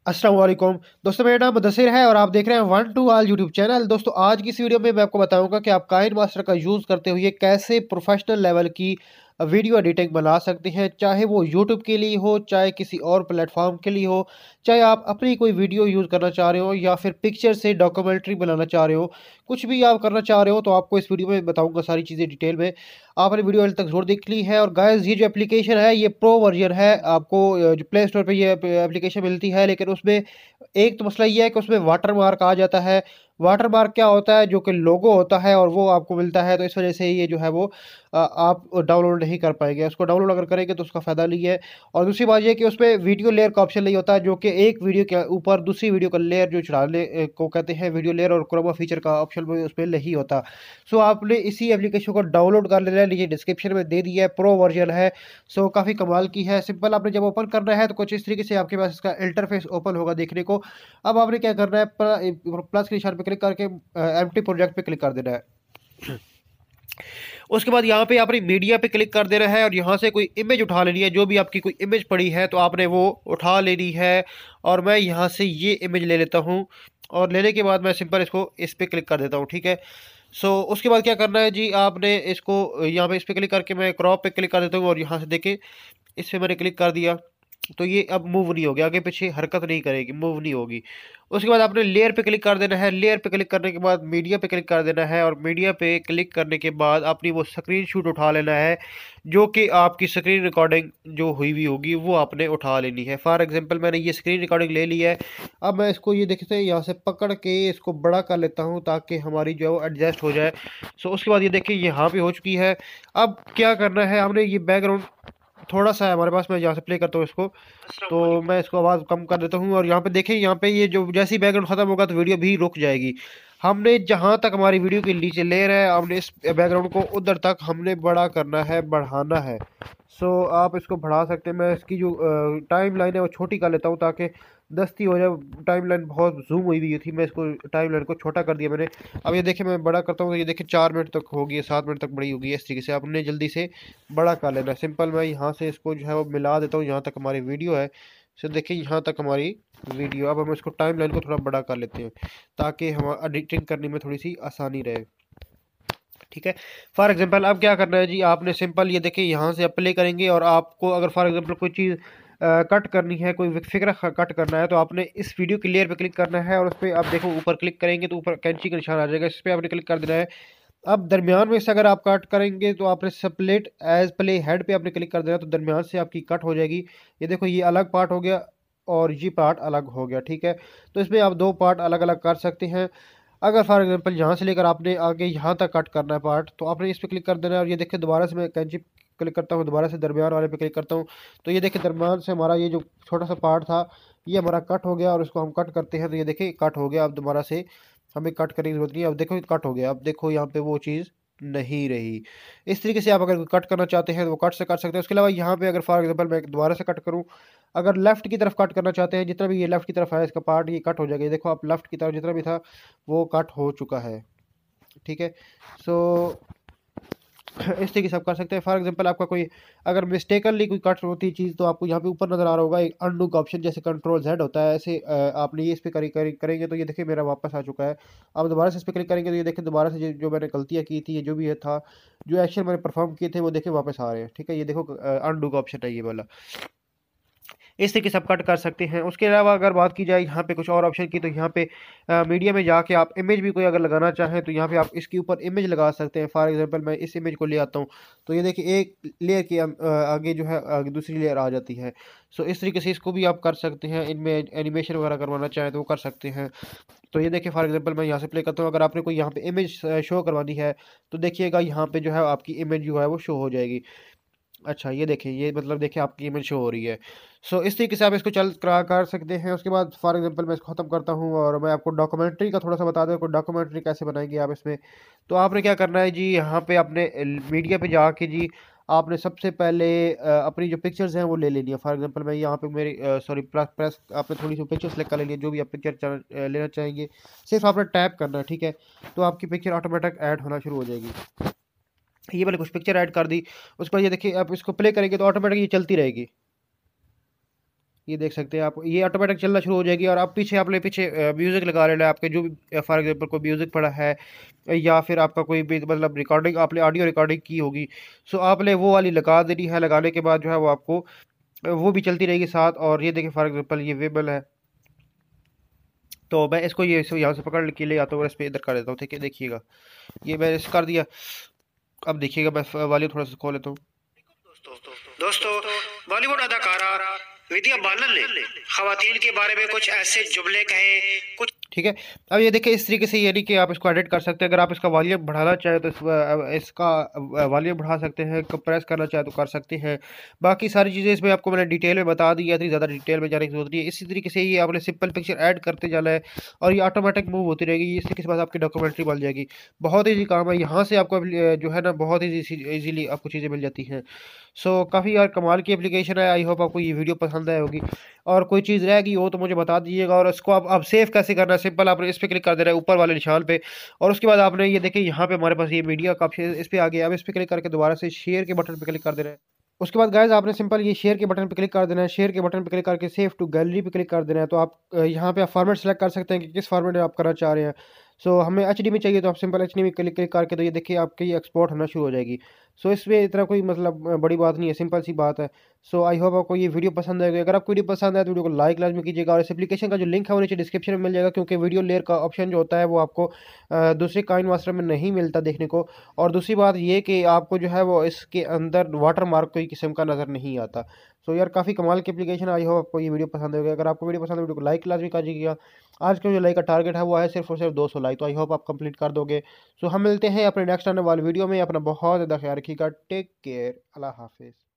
अस्सलाम वालेकुम दोस्तों, मेरा नाम मुदस्सिर है और आप देख रहे हैं one two all YouTube channel. दोस्तों, आज की इस वीडियो में मैं आपको बताऊंगा कि आप काइन मास्टर का यूज़ करते हुए कैसे प्रोफेशनल लेवल की वीडियो एडिटिंग बना सकते हैं, चाहे वो यूट्यूब के लिए हो, चाहे किसी और प्लेटफॉर्म के लिए हो, चाहे आप अपनी कोई वीडियो यूज़ करना चाह रहे हो या फिर पिक्चर से डॉक्यूमेंट्री बनाना चाह रहे हो। कुछ भी आप करना चाह रहे हो तो आपको इस वीडियो में बताऊँगा सारी चीज़ें डिटेल में। आपने वीडियो एंड तक ज़रूर देख ली है। और गाइस, ये जो एप्लीकेशन है ये प्रो वर्जन है। आपको जो प्ले स्टोर पे ये एप्लीकेशन मिलती है, लेकिन उसमें एक तो मसला ये है कि उसमें वाटर मार्क आ जाता है। वाटर मार्क क्या होता है? जो कि लोगो होता है और वो आपको मिलता है, तो इस वजह से ये जो है वो आप डाउनलोड नहीं कर पाएंगे। उसको डाउनलोड अगर करेंगे तो उसका फ़ायदा नहीं है। और दूसरी बात ये कि उसमें वीडियो लेयर का ऑप्शन नहीं होता, जो कि एक वीडियो के ऊपर दूसरी वीडियो का लेयर जो चढ़ाने को कहते हैं वीडियो लेयर, और क्रोमा फीचर का ऑप्शन भी उसमें नहीं होता। सो आपने इसी एप्लीकेशन को डाउनलोड कर लेना है, नीचे डिस्क्रिप्शन में दे दिया है, प्रो वर्जन है। सो काफ़ी कमाल की है। सिंपल, आपने जब ओपन करना है तो कुछ इस तरीके से आपके पास इसका इंटरफेस ओपन होगा देखने को। अब आपने क्या करना है, प्लस के निशान पे क्लिक करके एम्प्टी प्रोजेक्ट पे क्लिक कर देना है। उसके बाद यहाँ पे आपने मीडिया पे क्लिक कर देना है और यहाँ से कोई इमेज उठा लेनी है। जो भी आपकी कोई इमेज पड़ी है तो आपने वो उठा लेनी है। और मैं यहाँ से ये इमेज ले लेता हूँ और लेने के बाद मैं सिंपल इसको इस पे क्लिक कर देता हूँ, ठीक है। सो उसके बाद क्या करना है जी, आपने इसको यहाँ पे इस पे क्लिक करके मैं क्रॉप पे क्लिक कर देता हूँ और यहाँ से देखें, इस पे मैंने क्लिक कर दिया तो ये अब मूव नहीं होगी, आगे पीछे हरकत नहीं करेगी, मूव नहीं होगी। उसके बाद आपने लेयर पे क्लिक कर देना है। लेयर पे क्लिक करने के बाद मीडिया पे क्लिक कर देना है और मीडिया पे क्लिक करने के बाद अपनी वो स्क्रीन शॉट उठा लेना है, जो कि आपकी स्क्रीन रिकॉर्डिंग जो हुई हुई होगी वो आपने उठा लेनी है। फॉर एग्जांपल, मैंने ये स्क्रीन रिकॉर्डिंग ले ली है। अब मैं इसको ये देखते हैं यहाँ से पकड़ के इसको बड़ा कर लेता हूँ ताकि हमारी जो है वो एडजस्ट हो जाए। सो उसके बाद ये देखिए यहाँ पे हो चुकी है। अब क्या करना है, हमने ये बैकग्राउंड थोड़ा सा है हमारे पास, मैं यहाँ से प्ले करता हूँ इसको। तो मैं इसको आवाज़ कम कर देता हूँ और यहाँ पे देखें, यहाँ पे ये जो जैसे ही बैकग्राउंड ख़त्म होगा तो वीडियो भी रुक जाएगी। हमने जहाँ तक हमारी वीडियो के नीचे लेयर है, हमने इस बैकग्राउंड को उधर तक हमने बड़ा करना है, बढ़ाना है। सो आप इसको बढ़ा सकते हैं। मैं इसकी जो टाइम लाइन है वो छोटी कर लेता हूँ ताकि दस्ती हो जाए। टाइम लाइन बहुत जूम हुई हुई थी, मैं इसको टाइम लाइन को छोटा कर दिया मैंने। अब ये देखिए मैं बड़ा करता हूँ तो ये देखिए 4 मिनट तक होगी, 7 मिनट तक बड़ी होगी। इस तरीके से आपने जल्दी से बड़ा कर लेना है। सिंपल, मैं यहाँ से इसको जो है वो मिला देता हूँ यहाँ तक हमारी वीडियो है। सो देखिए यहाँ तक हमारी वीडियो। अब हम इसको टाइम लाइन को थोड़ा बड़ा कर लेते हैं ताकि हम एडिटिंग करने में थोड़ी सी आसानी रहे, ठीक है। फॉर एग्जांपल, अब क्या करना है जी, आपने सिंपल ये देखिए यहाँ से प्ले करेंगे और आपको अगर फॉर एग्जांपल कोई चीज़ कट करनी है, कोई फिगर कट करना है, तो आपने इस वीडियो के लेयर पे क्लिक करना है और उस पर आप देखो ऊपर क्लिक करेंगे तो ऊपर कैंची का निशान आ जाएगा, इस पर आपने क्लिक कर देना है। अब दरमियान में से अगर आप कट करेंगे तो आपने स्प्लिट एज प्ले हेड पे आपने क्लिक कर देना, तो दरमियान से आपकी कट हो जाएगी। ये देखो, ये अलग पार्ट हो गया और ये पार्ट अलग हो गया, ठीक है। तो इसमें आप दो पार्ट अलग अलग कर सकते हैं। अगर फॉर एग्जांपल यहाँ से लेकर आपने आगे यहाँ तक कट करना है पार्ट, तो आपने इस पर क्लिक कर देना है और ये देखिए दोबारा से मैं कैंची क्लिक करता हूँ, दोबारा से दरमियान वाले पे क्लिक करता हूँ। तो ये देखिए दरमियान से हमारा ये जो छोटा सा पार्ट था ये हमारा कट हो गया और इसको हम कट करते हैं तो ये देखिए कट हो गया। अब दोबारा से हमें कट करने की जरूरत नहीं है। अब देखो कट हो गया, अब देखो यहाँ पे वो चीज़ नहीं रही। इस तरीके से आप अगर कट करना चाहते हैं तो वो कट से कर सकते हैं। उसके अलावा यहाँ पे अगर फॉर एग्जांपल मैं दोबारा से कट करूँ, अगर लेफ्ट की तरफ कट करना चाहते हैं, जितना भी ये लेफ्ट की तरफ है इसका पार्ट ये कट हो जाएगा। ये देखो, आप लेफ्ट की तरफ जितना भी था वो कट हो चुका है, ठीक है। सो इस तरीके से आप कर सकते हैं। फॉर एग्जांपल, आपका कोई अगर मिस्टेकनली कोई कट होती चीज़ तो आपको यहाँ पे ऊपर नज़र आ रहा होगा एक अनडू का ऑप्शन, जैसे कंट्रोल जेड होता है, ऐसे आपने ये इस पर करेंगे तो ये देखिए मेरा वापस आ चुका है। अब दोबारा से इस पर क्लिक करेंगे तो ये देखिए दोबारा से जो मैंने गलतियाँ की थी, ये जो भी है था, जो एक्शन मैंने परफॉर्म किए थे वो देखिए वापस आ रहे हैं, ठीक है। ये देखो अनडू का ऑप्शन है ये वाला। इस तरीके से आप कट कर सकते हैं। उसके अलावा अगर बात की जाए यहाँ पे कुछ और ऑप्शन की, तो यहाँ पे मीडिया में जाके आप इमेज भी कोई अगर लगाना चाहें तो यहाँ पे आप इसके ऊपर इमेज लगा सकते हैं। फॉर एग्जांपल, मैं इस इमेज को ले आता हूँ तो ये देखिए एक लेयर की आगे जो है आगे दूसरी लेयर आ जाती है। सो इस तरीके से इसको भी आप कर सकते हैं। इनमें एनिमेशन वगैरह करवाना चाहें तो वो कर सकते हैं। तो ये देखिए फॉर एग्जांपल मैं यहाँ से प्ले करता हूँ, अगर आपने कोई यहाँ पे इमेज शो करवानी है तो देखिएगा यहाँ पे जो है आपकी इमेज जो है वो शो हो जाएगी। अच्छा, ये देखिए, ये मतलब देखिए आपकी इमेज शो हो रही है। सो इस तरीके से आप इसको चल करा कर सकते हैं। उसके बाद फॉर एग्जांपल मैं इसको ख़त्म करता हूँ और मैं आपको डॉक्यूमेंट्री का थोड़ा सा बता दूँ कि डॉक्यूमेंट्री कैसे बनाएंगे आप इसमें। तो आपने क्या करना है जी, यहाँ पे आपने मीडिया पे जाके जी आपने सबसे पहले अपनी जो पिक्चर्स हैं वो ले लेनी है। फॉर एग्जांपल, मैं यहाँ पे मेरी सॉरी प्रेस प्रेस आपने थोड़ी सी पिक्चर सेलेक्ट कर लेनी है, जो भी आप पिक्चर लेना चाहेंगे सिर्फ आपने टैप करना है, ठीक है। तो आपकी पिक्चर ऑटोमेटिक ऐड होना शुरू हो जाएगी। ये मैंने कुछ पिक्चर ऐड कर दी। उसके बाद ये देखिए आप इसको प्ले करेंगे तो ऑटोमेटिक ये चलती रहेगी। ये देख सकते हैं आप, ये ऑटोमेटिक चलना शुरू हो जाएगी। और आप पीछे आपने पीछे म्यूज़िक लगा लेना है, आपके जो भी फॉर एग्जांपल कोई म्यूज़िक पड़ा है या फिर आपका कोई भी मतलब रिकॉर्डिंग आपने ऑडियो रिकॉर्डिंग की होगी, सो आपने वो वाली लगा देनी है। लगाने के बाद जो है वो आपको वो भी चलती रहेगी साथ। और ये देखिए फॉर एग्जांपल ये वेबल है, तो मैं इसको ये यहाँ से पकड़ के ले आता हूँ और इस पर इधर कर देता हूँ। ठीक है, देखिएगा ये मैंने इस कर दिया। अब देखिएगा मैं वॉल्यूम थोड़ा सा खोल लेता हूँ। दोस्तों, बॉलीवुड अदाकारा विद्या बालन ने खवातीन के बारे में कुछ ऐसे जुमले कहे, कुछ ठीक है। अब ये देखिए इस तरीके से, यानी कि आप इसको एडिट कर सकते हैं। अगर आप इसका वॉल्यूम बढ़ाना चाहें तो इसका वॉल्यूम बढ़ा सकते हैं, कंप्रेस करना चाहें तो कर सकते हैं। बाकी सारी चीज़ें इसमें आपको मैंने डिटेल में बता दी है, इतनी ज़्यादा डिटेल में जाने की जरूरत नहीं है। इसी तरीके से ये आपने सिंपल पिक्चर ऐड करते जाना है और ये ऑटोमेटिक मूव होती रहेगी। इसी के बाद आपकी डॉक्यूमेंट्री बन जाएगी। बहुत ईजी काम है, यहाँ से आपको जो है ना बहुत ईजीली आपको चीज़ें मिल जाती हैं। सो काफ़ी यार कमाल की एप्लीकेशन है। आई होप आपको ये वीडियो पसंद आई होगी। और कोई चीज़ रह गई हो तो मुझे बता दीजिएगा। और इसको आप सेव कैसे करना है, सिंपल आपने इस पर क्लिक कर देना है ऊपर वाले निशान पे। और उसके बाद आपने ये देखिए यहाँ पे हमारे पास ये मीडिया का ऑप्शन इस पर आ गया। अब इस पर क्लिक करके दोबारा से शेयर के बटन पर क्लिक कर देना है। उसके बाद गाइस आपने सिंपल ये शेयर के बटन पर क्लिक कर देना है। शेयर के बटन पर क्लिक करके सेव टू गैलरी पे क्लिक कर देना है। तो आप यहाँ पे आप फॉर्मेट सेलेक्ट कर सकते हैं कि किस फॉर्मेट में आप करना चाह रहे हैं। सो हमें एचडी में चाहिए तो आप सिंपल एचडी में क्लिक क्लिक करके तो ये देखिए आपकी एक्सपोर्ट होना शुरू हो जाएगी। सो इसमें इतना कोई मतलब बड़ी बात नहीं है, सिंपल सी बात है। सो आई होप आपको ये वीडियो पसंद आएगी। अगर आपको वीडियो पसंद आए तो वीडियो को लाइक लाजमी कीजिएगा। और इस एप्लीकेशन का जो लिंक है वो नीचे डिस्क्रिप्शन में मिल जाएगा, क्योंकि वीडियो लेयर का ऑप्शन जो होता है वो आपको दूसरे काइन मास्टर में नहीं मिलता देखने को। और दूसरी बात ये कि आपको जो है वो इसके अंदर वाटर मार्क कोई किस्म का नज़र नहीं आता। सो यार काफ़ी कमाल की एप्लीकेशन। आई होप आपको ये वीडियो पसंद आएगा। अगर आपको वीडियो पसंद है वीडियो को लाइक लाजमी कीजिएगा। आज का जो लाइक का टारगेट है वो है सिर्फ और सिर्फ 200 लाइक, तो आई होप आप कंप्लीट कर दोगे। सो हम मिलते हैं अपने नेक्स्ट आने वाले वीडियो में। अपना बहुत ज़्यादा ख्याल रखिएगा। टेक केयर, अल्लाह हाफिज़।